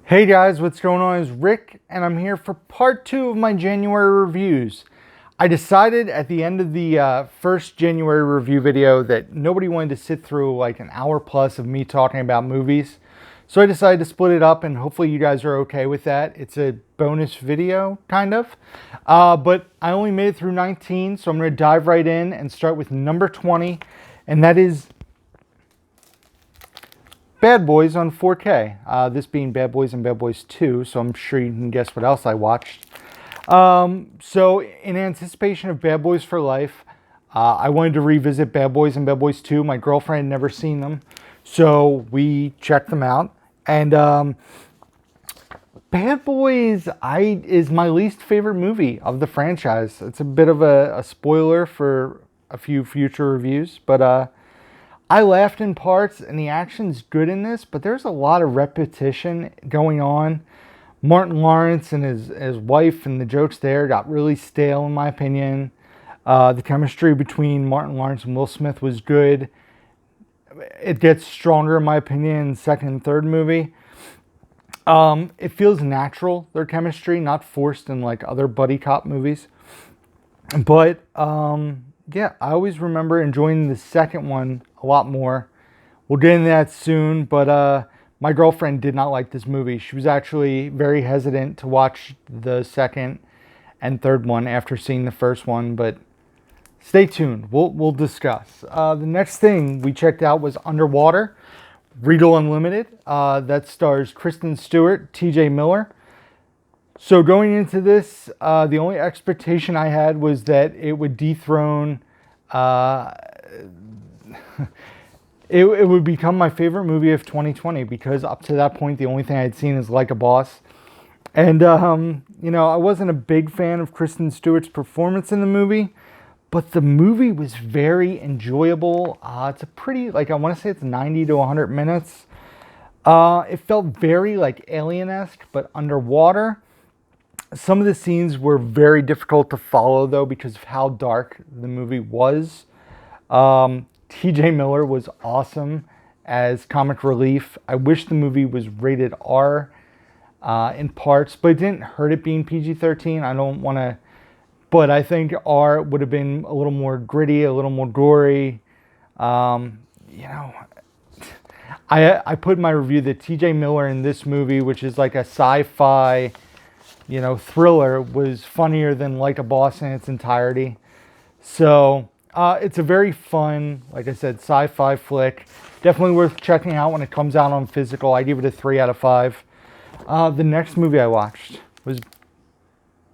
Hey guys, what's going on? It's Rick, and I'm here for part 2 of my January reviews. I decided at the end of the first January review video that nobody wanted to sit through like an hour plus of me talking about movies. So I decided to split it up, and hopefully you guys are okay with that. It's a bonus video, kind of. But I only made it through 19, so I'm going to dive right in and start with number 20, and that is Bad Boys on 4K. This being Bad Boys and Bad Boys 2, so I'm sure you can guess what else I watched. So in anticipation of Bad Boys for Life, I wanted to revisit Bad Boys and Bad Boys 2. My girlfriend had never seen them, so we checked them out. And Bad Boys is my least favorite movie of the franchise. It's a bit of a spoiler for a few future reviews, but I laughed in parts, and the action's good in this, but there's a lot of repetition going on. Martin Lawrence and his wife and the jokes there got really stale, in my opinion. The chemistry between Martin Lawrence and Will Smith was good. It gets stronger, in my opinion, in the second and third movie. It feels natural, their chemistry, not forced in like other buddy cop movies. But yeah, I always remember enjoying the second one a lot more. We'll get into that soon, but my girlfriend did not like this movie. She was actually very hesitant to watch the second and third one after seeing the first one, but stay tuned. We'll discuss. The next thing we checked out was Underwater, Regal Unlimited. That stars Kristen Stewart, TJ Miller. So going into this, the only expectation I had was that it would dethrone, it would become my favorite movie of 2020, because up to that point, the only thing I'd seen is Like a Boss. And, I wasn't a big fan of Kristen Stewart's performance in the movie, but the movie was very enjoyable. It's a pretty, I want to say it's 90 to 100 minutes. It felt very Alien-esque, but underwater. Some of the scenes were very difficult to follow, though, because of how dark the movie was. TJ Miller was awesome as comic relief. I wish the movie was rated R in parts, but it didn't hurt it being PG-13. I don't want to... But I think R would have been a little more gritty, a little more gory. I put in my review that TJ Miller in this movie, which is like a sci-fi... thriller, was funnier than Like a Boss in its entirety. So it's a very fun, like I said, sci-fi flick. Definitely worth checking out when it comes out on physical. I give it a 3 out of 5. The next movie I watched was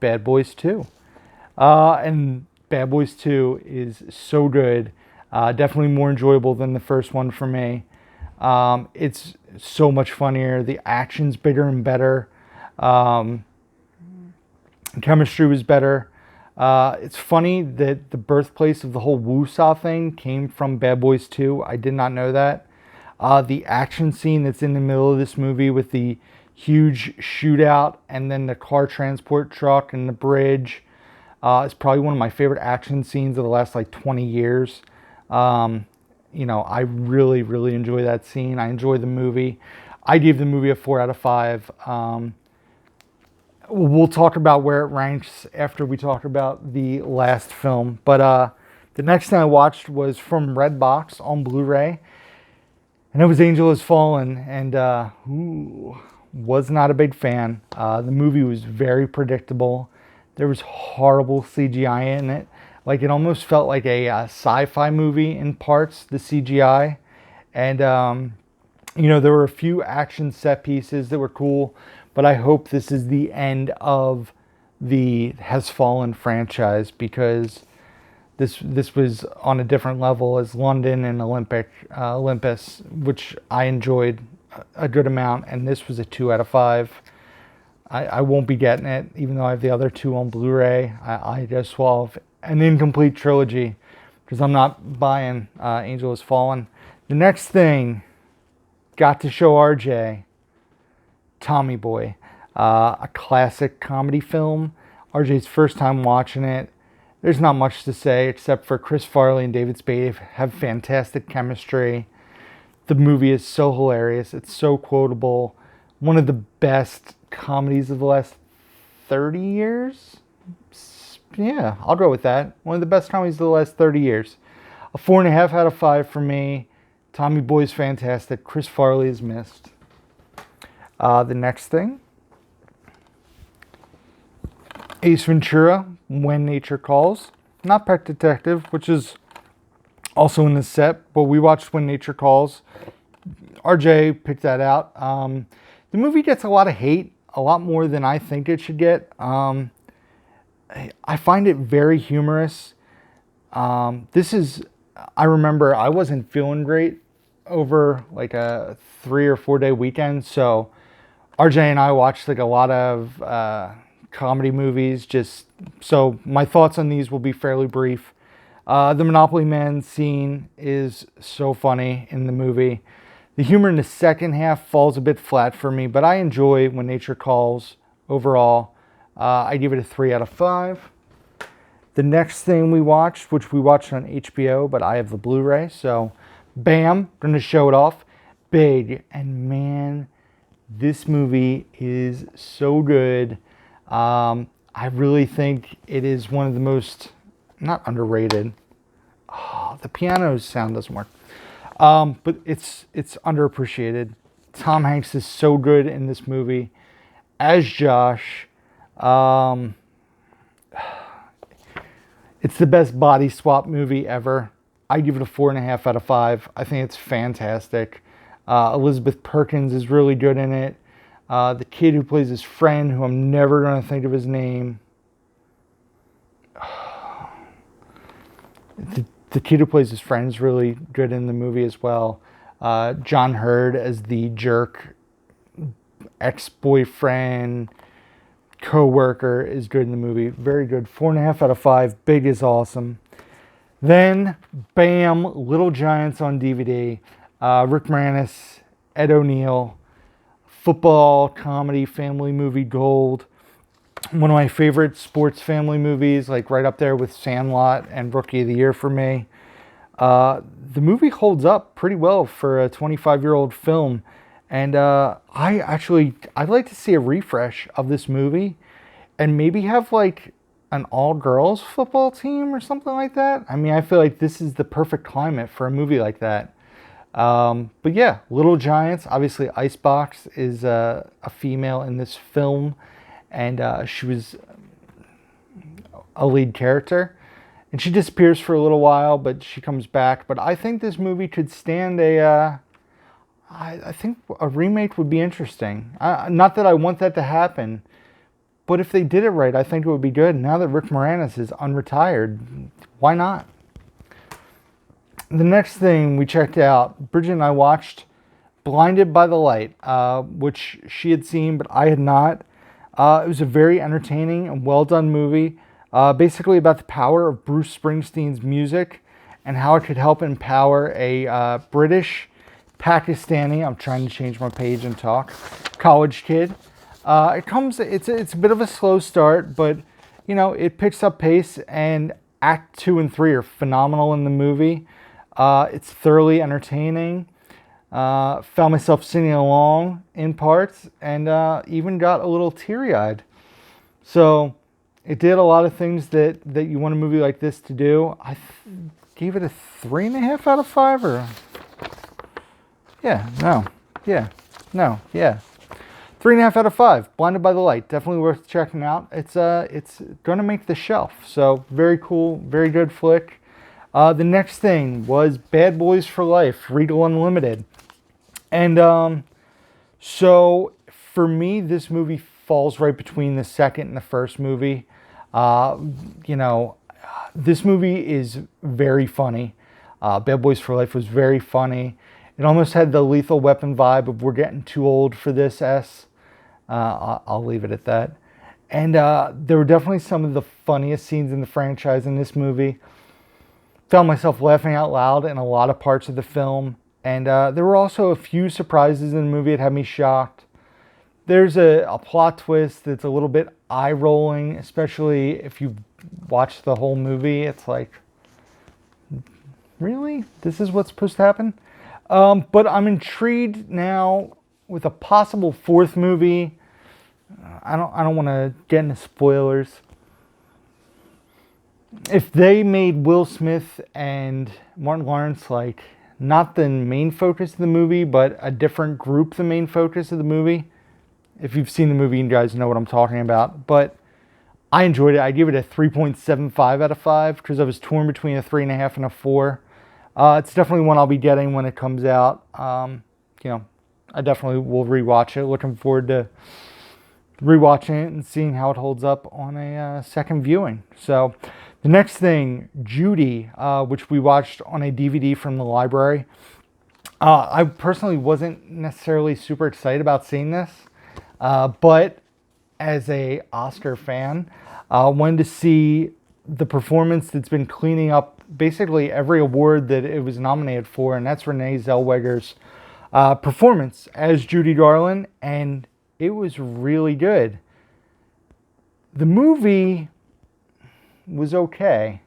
Bad Boys 2. And Bad Boys 2 is so good. Definitely more enjoyable than the first one for me. It's so much funnier. The action's bigger and better. Chemistry was better. It's funny that the birthplace of the whole Woo-Saw thing came from Bad Boys 2. I did not know that. The action scene that's in the middle of this movie with the huge shootout and then the car transport truck and the bridge is probably one of my favorite action scenes of the last 20 years. I really, really enjoy that scene. I enjoy the movie. I gave the movie a 4 out of 5. We'll talk about where it ranks after we talk about the last film. But the next thing I watched was from Redbox on Blu-ray. And it was Angel Has Fallen. And was not a big fan. The movie was very predictable. There was horrible CGI in it. It almost felt like a sci-fi movie in parts, the CGI. And, there were a few action set pieces that were cool. But I hope this is the end of the Has Fallen franchise, because this was on a different level as London and Olympus, which I enjoyed a good amount, and this was a 2 out of 5. I won't be getting it, even though I have the other 2 on Blu-ray. I just swallow an incomplete trilogy, because I'm not buying Angel Has Fallen. The next thing, got to show RJ, Tommy Boy, a classic comedy film. RJ's first time watching it. There's not much to say except for Chris Farley and David Spade have fantastic chemistry. The movie is so hilarious. It's so quotable. one of the best comedies of the last 30 years. Yeah, I'll go with that. One of the best comedies of the last 30 years. A 4.5 out of 5 for me. Tommy Boy's fantastic. Chris Farley is missed. The next thing, Ace Ventura, When Nature Calls. Not Pet Detective, which is also in the set, but we watched When Nature Calls. RJ picked that out. The movie gets a lot of hate, a lot more than I think it should get. I find it very humorous. I remember I wasn't feeling great over like a 3 or 4 day weekend, so RJ and I watched like a lot of comedy movies, just so my thoughts on these will be fairly brief. The Monopoly Man scene is so funny in the movie. The humor in the second half falls a bit flat for me, but I enjoy When Nature Calls overall. I give it a 3 out of 5. The next thing we watched, which we watched on HBO, but I have the Blu-ray, so bam, gonna show it off. Big, and man, this movie is so good. I really think it is one of the most, not underrated. Oh, the piano sound doesn't work. But it's underappreciated. Tom Hanks is so good in this movie as Josh. It's the best body swap movie ever. I give it a 4.5 out of 5. I think it's fantastic. Elizabeth Perkins is really good in it. The kid who plays his friend, who I'm never going to think of his name. The kid who plays his friend is really good in the movie as well. John Hurd as the jerk ex-boyfriend, co-worker is good in the movie. Very good. 4.5 out of 5. Big is awesome. Then, bam, Little Giants on DVD. Rick Moranis, Ed O'Neill. Football, comedy, family movie gold. One of my favorite sports family movies, like right up there with Sandlot and Rookie of the Year for me. The movie holds up pretty well for a 25-year-old film. And I'd like to see a refresh of this movie and maybe have like an all-girls football team or something like that. I mean, I feel like this is the perfect climate for a movie like that. But yeah, Little Giants. Obviously, Icebox is a female in this film, and she was a lead character. And she disappears for a little while, but she comes back. But I think this movie could stand I think a remake would be interesting. Not that I want that to happen, but if they did it right, I think it would be good. Now that Rick Moranis is unretired, why not? The next thing we checked out, Bridget and I watched Blinded by the Light, which she had seen, but I had not. It was a very entertaining and well-done movie, basically about the power of Bruce Springsteen's music and how it could help empower a British, Pakistani, I'm trying to change my page and talk, college kid. It's a bit of a slow start, but, you know, it picks up pace, and Act 2 and 3 are phenomenal in the movie. It's thoroughly entertaining. Found myself singing along in parts, and even got a little teary-eyed. So it did a lot of things that you want a movie like this to do. I gave it a 3.5 out of 5, or 3.5 out of 5. Blinded by the Light, definitely worth checking out. It's gonna make the shelf. So very cool, very good flick. The next thing was Bad Boys for Life, Regal Unlimited. And so for me, this movie falls right between the second and the first movie. This movie is very funny. Bad Boys for Life was very funny. It almost had the Lethal Weapon vibe of we're getting too old for this S. I'll leave it at that. And there were definitely some of the funniest scenes in the franchise in this movie. Found myself laughing out loud in a lot of parts of the film. And there were also a few surprises in the movie that had me shocked. There's a plot twist that's a little bit eye-rolling, especially if you watch the whole movie. It's like, really? This is what's supposed to happen? But I'm intrigued now with a possible fourth movie. I don't want to get into spoilers. If they made Will Smith and Martin Lawrence like not the main focus of the movie, but a different group the main focus of the movie. If you've seen the movie, you guys know what I'm talking about. But I enjoyed it. I give it a 3.75 out of 5 because I was torn between a 3.5 and a 4. It's definitely one I'll be getting when it comes out. I definitely will rewatch it. Looking forward to rewatching it and seeing how it holds up on a second viewing. So the next thing, Judy, which we watched on a DVD from the library. I personally wasn't necessarily super excited about seeing this, but as a Oscar fan, wanted to see the performance that's been cleaning up basically every award that it was nominated for, and that's Renee Zellweger's performance as Judy Garland, and it was really good. The movie was okay.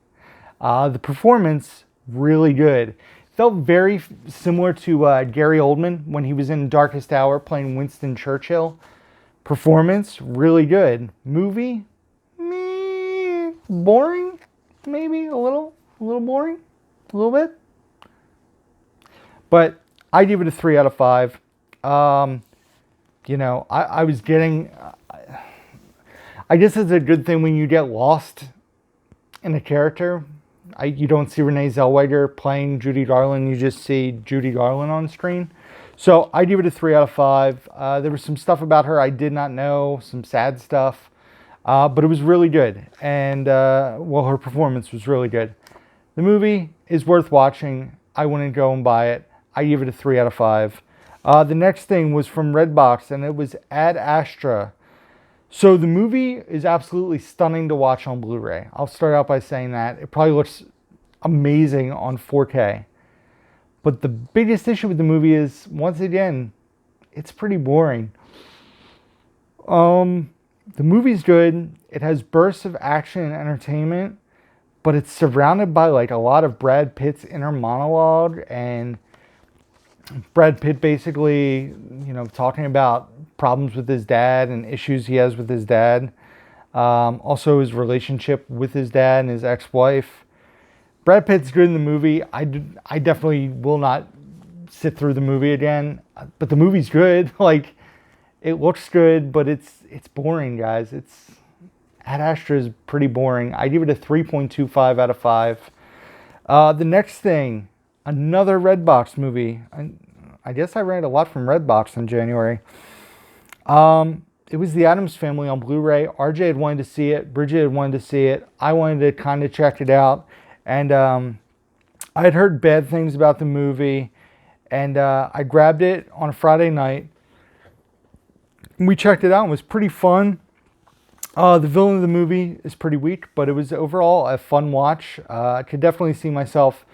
The performance, really good. Felt very similar to Gary Oldman when he was in Darkest Hour playing Winston Churchill. Performance, really good. Movie, boring, maybe a little boring, a little bit. But I give it a 3 out of 5. I was getting, I guess it's a good thing when you get lost in a character. You don't see Renee Zellweger playing Judy Garland, you just see Judy Garland on screen. So I give it a 3 out of 5. There was some stuff about her I did not know, some sad stuff, but it was really good. And, her performance was really good. The movie is worth watching. I wouldn't go and buy it. I give it a 3 out of 5. The next thing was from Redbox, and it was Ad Astra. So the movie is absolutely stunning to watch on Blu-ray. I'll start out by saying that. It probably looks amazing on 4K. But the biggest issue with the movie is, once again, it's pretty boring. The movie's good. It has bursts of action and entertainment, but it's surrounded by like a lot of Brad Pitt's inner monologue, and Brad Pitt basically, talking about problems with his dad and issues he has with his dad. Also his relationship with his dad and his ex-wife. Brad Pitt's good in the movie. I definitely will not sit through the movie again, but the movie's good. Like, it looks good, but it's boring, guys. Ad Astra is pretty boring. I give it a 3.25 out of 5. The next thing, another Redbox movie. I guess I rented a lot from Redbox in January. It was The Addams Family on Blu-ray. RJ had wanted to see it. Bridget had wanted to see it. I wanted to kind of check it out. And I had heard bad things about the movie. And I grabbed it on a Friday night. We checked it out. It was pretty fun. The villain of the movie is pretty weak, but it was overall a fun watch. I could definitely see myself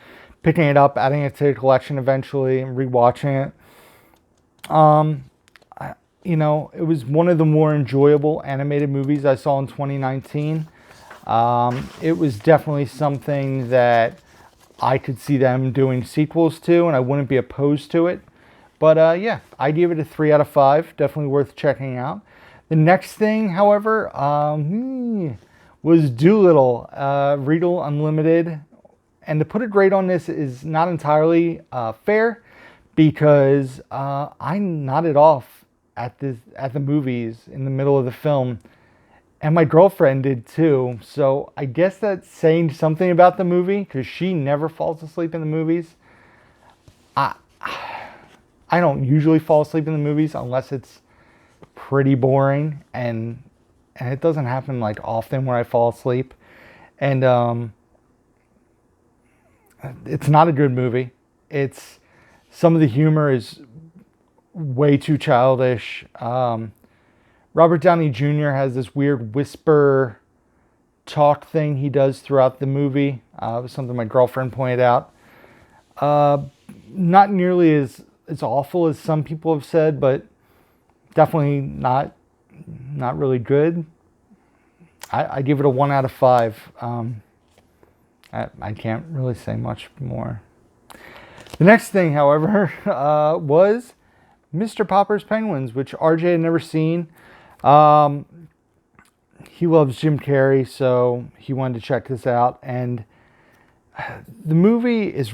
picking it up, adding it to the collection eventually, and rewatching it. It was one of the more enjoyable animated movies I saw in 2019. It was definitely something that I could see them doing sequels to, and I wouldn't be opposed to it. But I give it a 3 out of 5. Definitely worth checking out. The next thing, however, was Doolittle, Regal Unlimited. And to put a grade on this is not entirely fair, because I nodded off at the movies in the middle of the film, and my girlfriend did too. So I guess that's saying something about the movie, because she never falls asleep in the movies. I don't usually fall asleep in the movies unless it's pretty boring, and it doesn't happen like often where I fall asleep. And it's not a good movie. Some of the humor is way too childish. Robert Downey Jr. has this weird whisper talk thing he does throughout the movie. It was something my girlfriend pointed out. Not nearly as awful as some people have said, but definitely not really good. I give it a 1 out of 5. I can't really say much more. The next thing, however, was Mr. Popper's Penguins, which RJ had never seen. Um, he loves Jim Carrey, so he wanted to check this out. And the movie is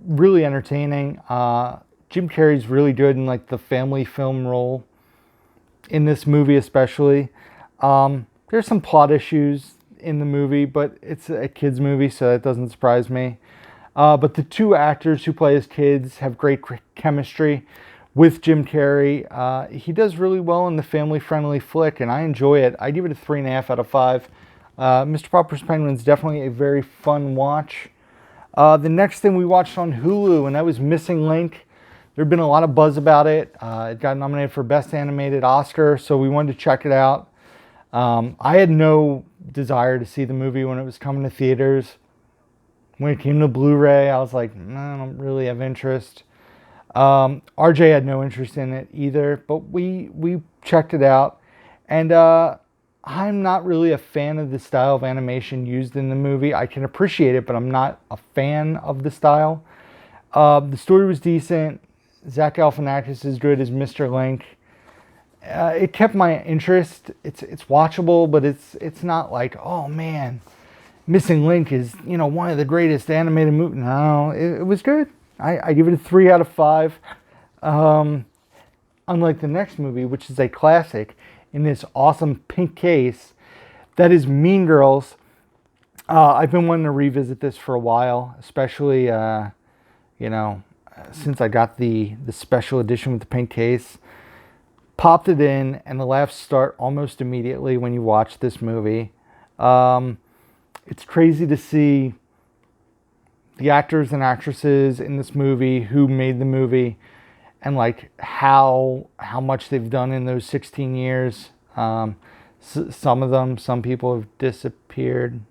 really entertaining. Jim Carrey's really good in like the family film role in this movie, especially. There's some plot issues in the movie, but it's a kids movie, so that doesn't surprise me. But the two actors who play as kids have great chemistry with Jim Carrey. He does really well in the family-friendly flick, and I enjoy it. I give it a 3.5 out of 5. Mr. Popper's Penguins, definitely a very fun watch. The next thing we watched on Hulu, and that was Missing Link. There had been a lot of buzz about it. It got nominated for Best Animated Oscar, so we wanted to check it out. I had no desire to see the movie when it was coming to theaters. When it came to Blu-ray, I was like, nah, I don't really have interest. RJ had no interest in it either, but we checked it out. And I'm not really a fan of the style of animation used in the movie. I can appreciate it, but I'm not a fan of the style. The story was decent. Zach Galifianakis is good as Mr. Link. It kept my interest. It's watchable, but it's not like, oh man, Missing Link is, one of the greatest animated movies. No, it was good. I give it a 3 out of 5. Unlike the next movie, which is a classic in this awesome pink case, that is Mean Girls. I've been wanting to revisit this for a while, especially, since I got the special edition with the pink case. Popped it in, and the laughs start almost immediately when you watch this movie. It's crazy to see the actors and actresses in this movie who made the movie, and like how much they've done in those 16 years. Some people have disappeared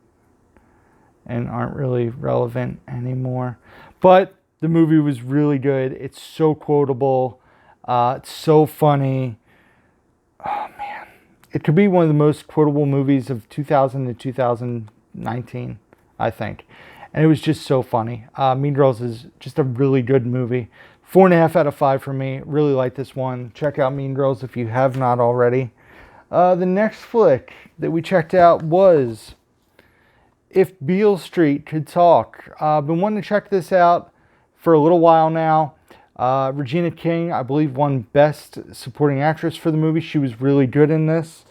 and aren't really relevant anymore. But the movie was really good. It's so quotable. It's so funny. Oh man, it could be one of the most quotable movies of 2000 to 2019, I think. And it was just so funny. Mean Girls is just a really good movie. 4.5 out of 5 for me. Really like this one. Check out Mean Girls if you have not already. The next flick that we checked out was If Beale Street Could Talk. I've been wanting to check this out for a little while now. Regina King, I believe, won Best Supporting Actress for the movie. She was really good in this.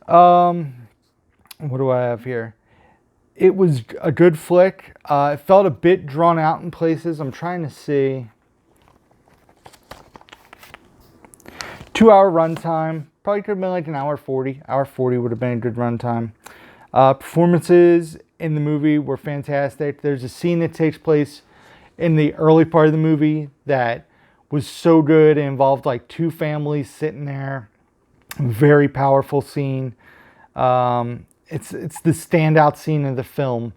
What do I have here? It was a good flick. It felt a bit drawn out in places. I'm trying to see. 2-hour runtime. Probably could have been like an hour 40. Hour 40 would have been a good runtime. Performances in the movie were fantastic. There's a scene that takes place in the early part of the movie that was so good. It involved like two families sitting there. Very powerful scene. It's the standout scene of the film.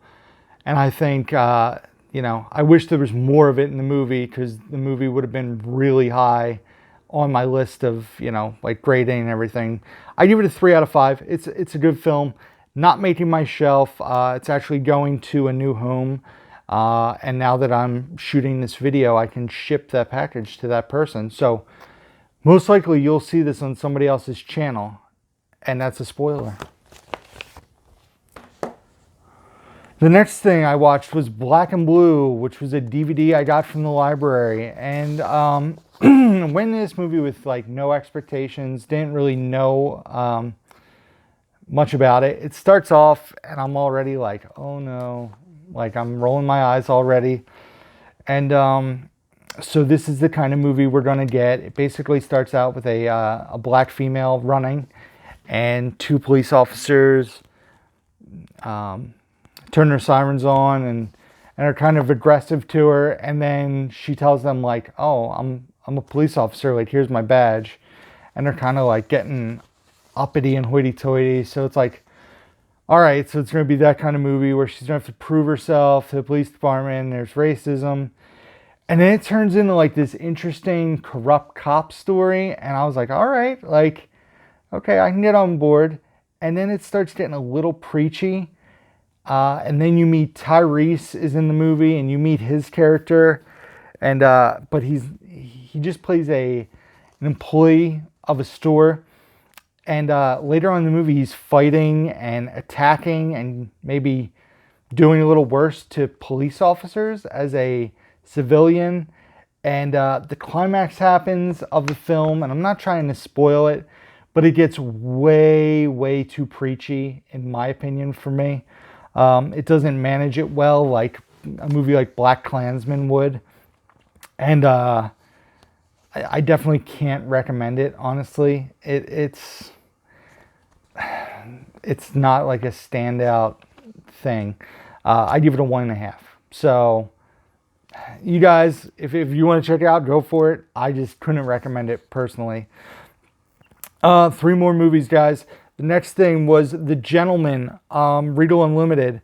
And I think, I wish there was more of it in the movie, because the movie would have been really high on my list of, like grading and everything. I give it a 3 out of 5. It's a good film. Not making my shelf. It's actually going to a new home. And now that I'm shooting this video, I can ship that package to that person. So most likely you'll see this on somebody else's channel. And that's a spoiler. The next thing I watched was Black and Blue, which was a DVD I got from the library. And went into this movie with like no expectations, didn't really know much about it. It starts off and I'm already like, oh no, like I'm rolling my eyes already. And so this is the kind of movie we're going to get. It basically starts out with a black female running, and two police officers turn their sirens on and are kind of aggressive to her. And then she tells them like, oh, I'm a police officer, like here's my badge. And they're kind of like getting uppity and hoity-toity. So it's like, all right, so it's going to be that kind of movie where she's going to have to prove herself to the police department. There's racism. And then it turns into like this interesting corrupt cop story. And I was like, all right, like, okay, I can get on board. And then it starts getting a little preachy. And then you meet Tyrese is in the movie, and you meet his character. And but he just plays a an employee of a store. And later on in the movie, he's fighting and attacking and maybe doing a little worse to police officers as a civilian. And the climax happens of the film, and I'm not trying to spoil it, but it gets way, way too preachy, in my opinion, for me. It doesn't manage it well like a movie like Black Klansman would. And I definitely can't recommend it, honestly. It's not like a standout thing. I give it a 1.5. So you guys, if you want to check it out, go for it. I just couldn't recommend it personally. 3 more movies, guys. The next thing was The Gentleman, Regal Unlimited.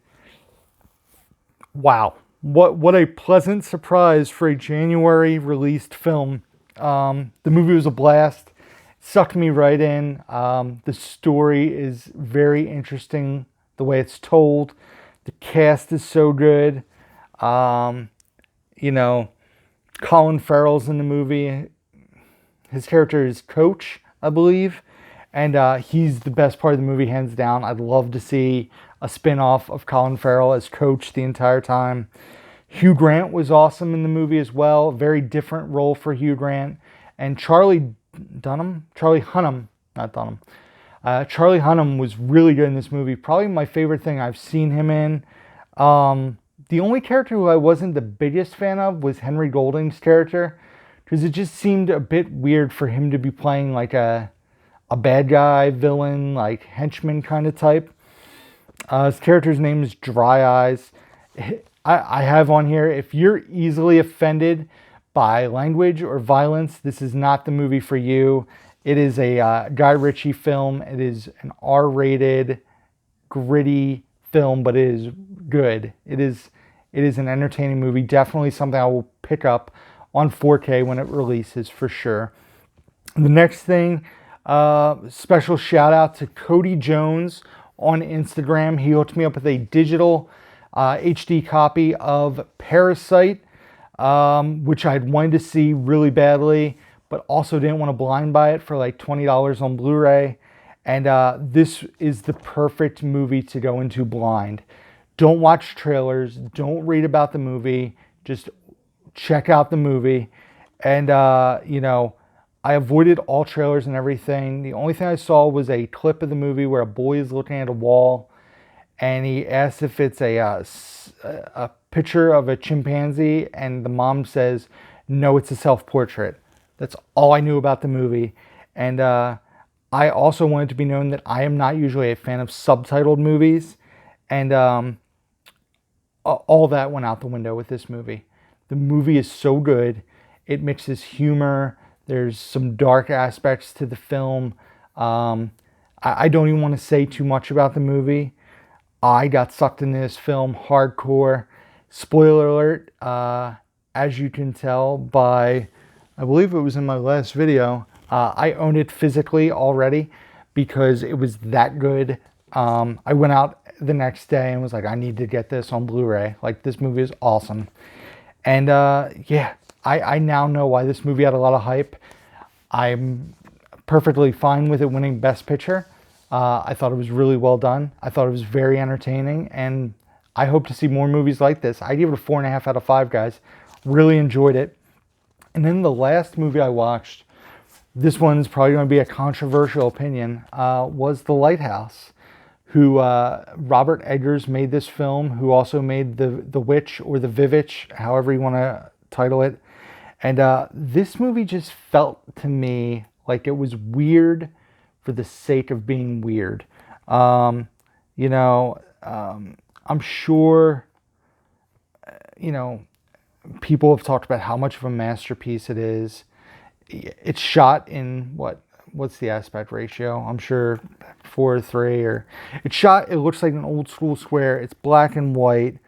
Wow. What a pleasant surprise for a January released film. The movie was a blast. Sucked me right in. The story is very interesting, the way it's told. The cast is so good. You know, Colin Farrell's in the movie. His character is Coach, I believe. And he's the best part of the movie, hands down. I'd love to see a spin-off of Colin Farrell as Coach the entire time. Hugh Grant was awesome in the movie as well. Very different role for Hugh Grant. And Charlie Hunnam was really good in this movie. Probably my favorite thing I've seen him in. The only character who I wasn't the biggest fan of was Henry Golding's character, because it just seemed a bit weird for him to be playing like a bad guy, villain, like henchman kind of type. His character's name is Dry Eyes. I have on here, if you're easily offended by language or violence, this is not the movie for you. It is a Guy Ritchie film. It is an R-rated, gritty film, but it is good. It is an entertaining movie. Definitely something I will pick up on 4K when it releases for sure. The next thing, special shout out to Cody Jones on Instagram. He hooked me up with a digital HD copy of Parasite, which I'd wanted to see really badly, but also didn't want to blind buy it for like $20 on Blu-ray. And this is the perfect movie to go into blind. Don't watch trailers. Don't read about the movie. Just check out the movie. And, you know, I avoided all trailers and everything. The only thing I saw was a clip of the movie where a boy is looking at a wall, and he asks if it's a picture of a chimpanzee, and the mom says, no, it's a self-portrait. That's all I knew about the movie. And I also wanted to be known that I am not usually a fan of subtitled movies. And all that went out the window with this movie. The movie is so good. It mixes humor. There's some dark aspects to the film. I don't even want to say too much about the movie. I got sucked into this film hardcore. Spoiler alert, as you can tell by, I believe it was in my last video, I own it physically already because it was that good. I went out the next day and was like, I need to get this on Blu-ray. Like, this movie is awesome. And yeah, I now know why this movie had a lot of hype. I'm perfectly fine with it winning Best Picture. I thought it was really well done. I thought it was very entertaining, and I hope to see more movies like this. I give it a 4.5 out of 5, guys. Really enjoyed it. And then the last movie I watched, this one's probably going to be a controversial opinion, was The Lighthouse, who Robert Eggers made this film, who also made The Witch or The Vivitch, however you want to title it. And this movie just felt to me like it was weird for the sake of being weird. You know, I'm sure, you know, people have talked about how much of a masterpiece it is. It's shot in what's the aspect ratio? I'm sure 4:3, or it's shot, it looks like an old school square. It's black and white.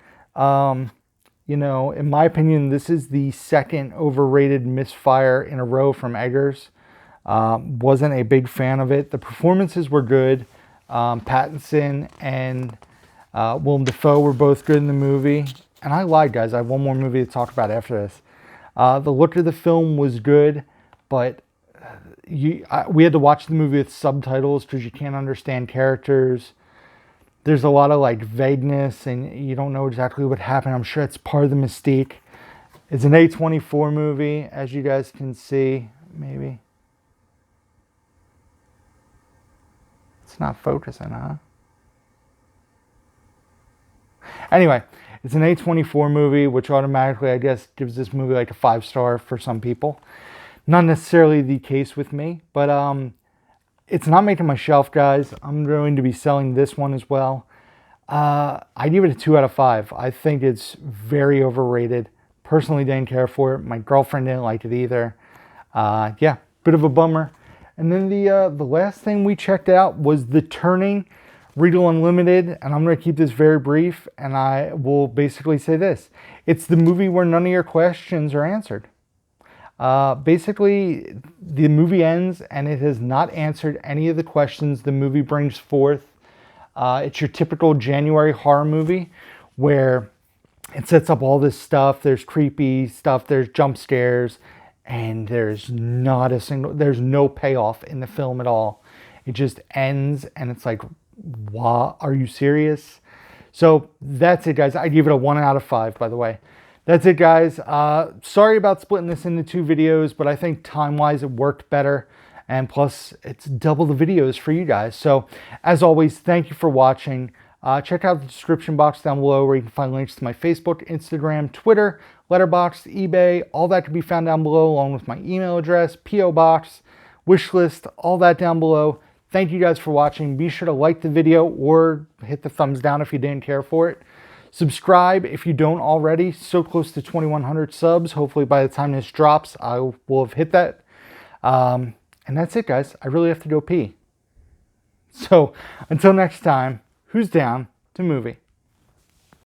You know, in my opinion, this is the second overrated misfire in a row from Eggers. Wasn't a big fan of it. The performances were good. Pattinson and Willem Dafoe were both good in the movie. And I lied, guys. I have one more movie to talk about after this. The look of the film was good, but we had to watch the movie with subtitles because you can't understand characters. There's a lot of like vagueness and you don't know exactly what happened. I'm sure it's part of the mystique. It's an A24 movie, as you guys can see. Maybe it's not focusing, huh? Anyway, it's an A24 movie, which automatically, I guess, gives this movie like a 5-star for some people. Not necessarily the case with me, but it's not making my shelf, guys. I'm going to be selling this one as well. I give it a 2 out of 5. I think it's very overrated. Personally, didn't care for it. My girlfriend didn't like it either. Yeah, bit of a bummer. And then the last thing we checked out was The Turning, Regal Unlimited, and I'm going to keep this very brief, and I will basically say this. It's the movie where none of your questions are answered. Basically, the movie ends, and it has not answered any of the questions the movie brings forth. It's your typical January horror movie where it sets up all this stuff. There's creepy stuff, there's jump scares, and there's no payoff in the film at all. It just ends, and it's like, wow, are you serious? So that's it, guys. I give it a 1 out of 5, by the way. That's it, guys. Sorry about splitting this into 2 videos, but I think time-wise it worked better. And plus, it's double the videos for you guys. So, as always, thank you for watching. Check out the description box down below where you can find links to my Facebook, Instagram, Twitter, Letterboxd, eBay. All that can be found down below, along with my email address, P.O. Box, wish list, all that down below. Thank you guys for watching. Be sure to like the video or hit the thumbs down if you didn't care for it. Subscribe if you don't already. So close to 2,100 subs. Hopefully by the time this drops, I will have hit that. And that's it, guys. I really have to go pee. So until next time, who's down to movie?